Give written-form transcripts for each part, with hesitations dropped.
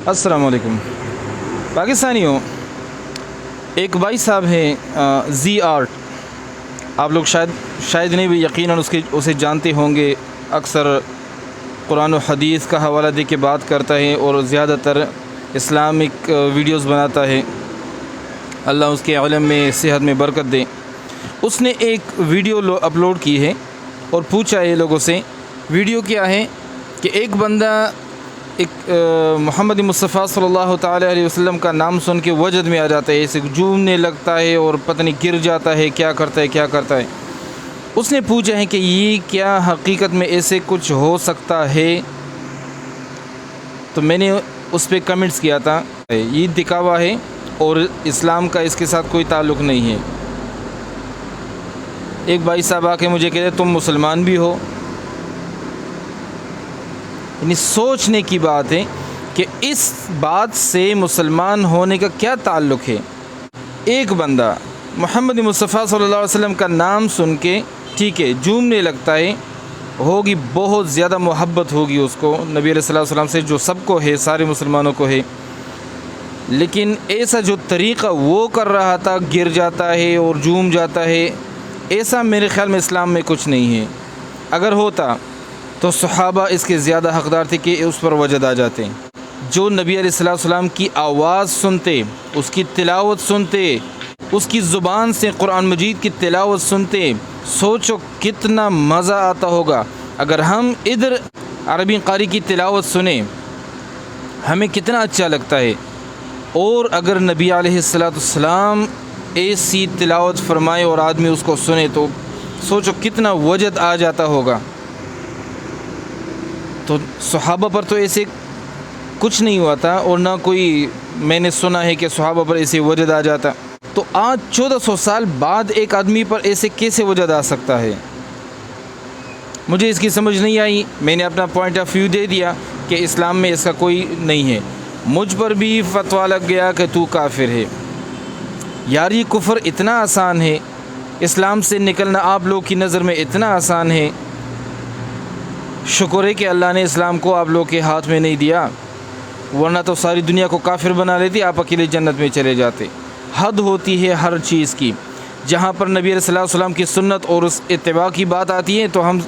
अस्सलाम वालेकुम। पाकिस्तानियों, एक भाई साहब हैं जी आर्ट, आप लोग शायद नहीं भी यकीनन उसे जानते होंगे। अक्सर कुरान और हदीस का हवाला दे के बात करता है और ज़्यादातर इस्लामिक वीडियोस बनाता है। अल्लाह उसके इल्म में सेहत में बरकत दे। उसने एक वीडियो अपलोड की है और पूछा है लोगों से, वीडियो क्या है कि एक बंदा मोहम्मद मुस्तफ़ा सल्लल्लाहु ताला अलैहि वसल्लम का नाम सुन के वजद में आ जाता है, ऐसे झूमने लगता है और पता नहीं गिर जाता है, क्या करता है। उसने पूछा है कि ये क्या हकीकत में ऐसे कुछ हो सकता है? तो मैंने उस पर कमेंट्स किया था, ये दिखावा है और इस्लाम का इसके साथ कोई ताल्लुक़ नहीं है। एक भाई साहब आके मुझे कहते तुम मुसलमान भी हो। यानी सोचने की बात है कि इस बात से मुसलमान होने का क्या ताल्लुक़ है। एक बंदा मोहम्मद मुस्तफ़ा सल्लल्लाहु अलैहि वसल्लम का नाम सुन के ठीक है झूमने लगता है, होगी बहुत ज़्यादा मोहब्बत होगी उसको नबी अलैहि सल्लम से, जो सबको है, सारे मुसलमानों को है। लेकिन ऐसा जो तरीक़ा वो कर रहा था, गिर जाता है और झूम जाता है, ऐसा मेरे ख़्याल में इस्लाम में कुछ नहीं है। अगर होता तो सहाबा इसके ज़्यादा हक़दार थे कि उस पर वजद आ जाते। जो नबी अलैहिस्सलाम की आवाज़ सुनते, उसकी तिलावत सुनते, उसकी ज़ुबान से कुरान मजीद की तिलावत सुनते, सोचो कितना मज़ा आता होगा। अगर हम इधर अरबी क़ारी की तिलावत सुने, हमें कितना अच्छा लगता है, और अगर नबी अलैहिस्सलाम ऐसी तिलावत फरमाए और आदमी उसको सुने तो सोचो कितना वजद आ जाता होगा। तो सहाबा पर तो ऐसे कुछ नहीं हुआ था और ना कोई मैंने सुना है कि सहाबा पर ऐसे वजद आ जाता। तो आज 1400 साल बाद एक आदमी पर ऐसे कैसे वजद आ सकता है? मुझे इसकी समझ नहीं आई। मैंने अपना पॉइंट ऑफ व्यू दे दिया कि इस्लाम में इसका कोई नहीं है। मुझ पर भी फतवा लग गया कि तू काफिर है। यार ये कुफ्र इतना आसान है, इस्लाम से निकलना आप लोग की नज़र में इतना आसान है। शुक्र है कि अल्लाह ने इस्लाम को आप लोग के हाथ में नहीं दिया, वरना तो सारी दुनिया को काफिर बना लेती, आप अकेले जन्नत में चले जाते। हद होती है हर चीज़ की। जहाँ पर नबी सल्लल्लाहु अलैहि वसल्लम की सुन्नत और उस इत्तिबा की बात आती है तो हम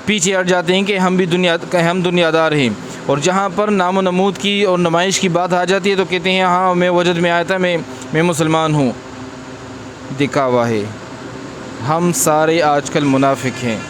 पीछे हट जाते हैं कि हम दुनियादार हैं, और जहाँ पर नामो नमूद की और नुमाइश की बात आ जाती है तो कहते हैं हाँ मैं वजद में आया था, मैं मुसलमान हूँ। दिखावा है। हम सारे आजकल मुनाफिक हैं।